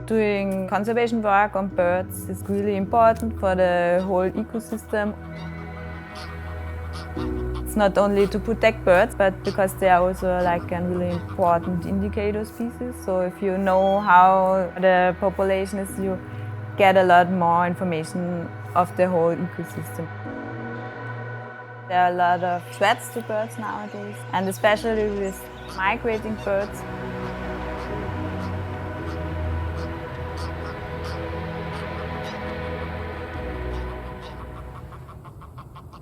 Doing conservation work on birds is really important for the whole ecosystem. It's not only to protect birds, but because they are also like a really important indicator species. So if you know how the population is, you get a lot more information of the whole ecosystem. There are a lot of threats to birds nowadays, and especially with migrating birds.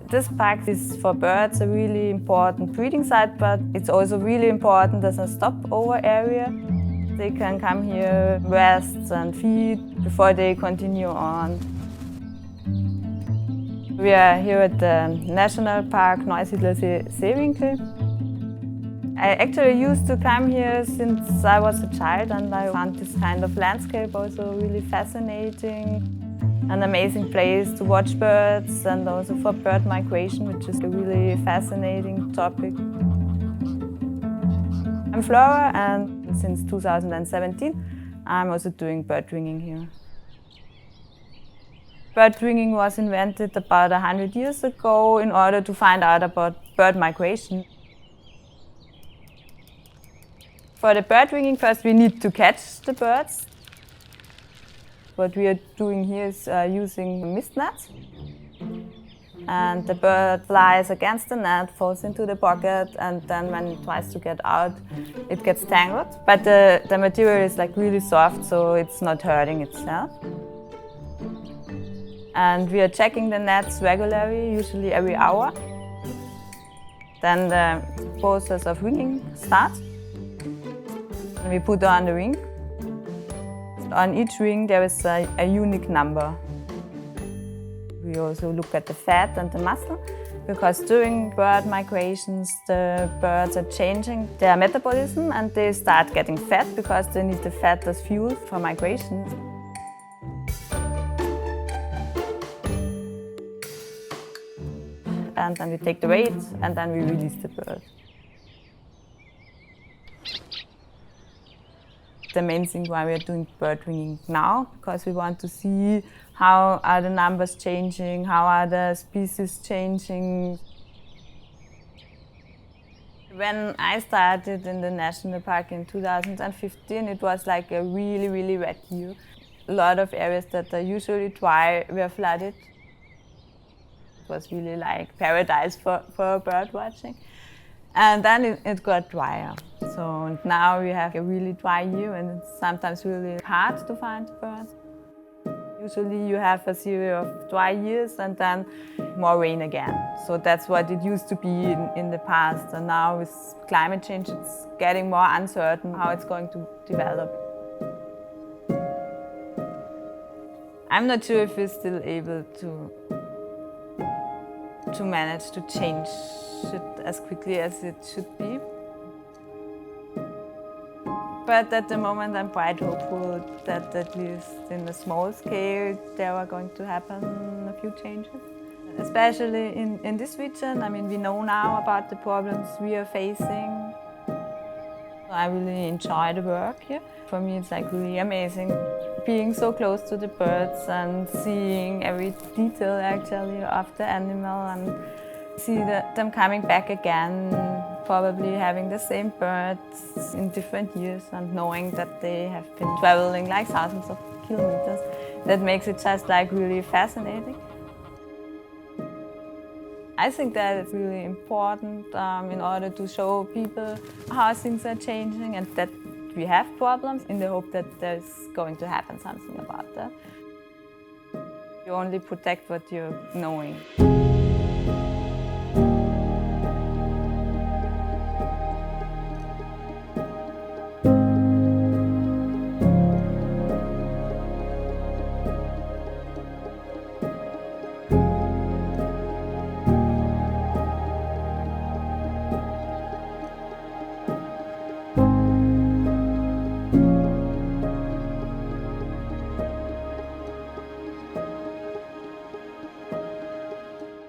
This park is for birds a really important breeding site, but it's also really important as a stopover area. They can come here, rest and feed before they continue on. We are here at the National Park Neusiedler Seewinkel. I actually used to come here since I was a child, and I found this kind of landscape also really fascinating. An amazing place to watch birds and also for bird migration, which is a really fascinating topic. I'm Flora, and since 2017 I'm also doing bird ringing here. Bird ringing was invented about 100 years ago in order to find out about bird migration. For the bird ringing, first we need to catch the birds. What we are doing here is using mist nets. And the bird flies against the net, falls into the pocket, and then when it tries to get out, it gets tangled. But the material is like really soft, so it's not hurting itself. And we are checking the nets regularly, usually every hour. Then the process of ringing starts. We put on the ring. On each ring there is a unique number. We also look at the fat and the muscle, because during bird migrations the birds are changing their metabolism and they start getting fat because they need the fat as fuel for migration. And then we take the weight and then we release the bird. The main thing why we are doing bird ringing now, because we want to see how are the numbers changing, how are the species changing. When I started in the national park in 2015, it was like a really, really wet year. A lot of areas that are usually dry were flooded. It was really like paradise for bird watching. And then it got drier. So now we have a really dry year, and it's sometimes really hard to find birds. Usually you have a series of dry years and then more rain again. So that's what it used to be in the past. And now with climate change, it's getting more uncertain how it's going to develop. I'm not sure if we're still able to manage to change it as quickly as it should be. But at the moment I'm quite hopeful that at least in a small scale there are going to happen a few changes. Especially in this region, I mean, we know now about the problems we are facing. I really enjoy the work here. For me it's like really amazing being so close to the birds and seeing every detail actually of the animal and see them coming back again, probably having the same birds in different years and knowing that they have been traveling like thousands of kilometers. That makes it just like really fascinating. I think that it's really important in order to show people how things are changing and that we have problems in the hope that there's going to happen something about that. You only protect what you're knowing.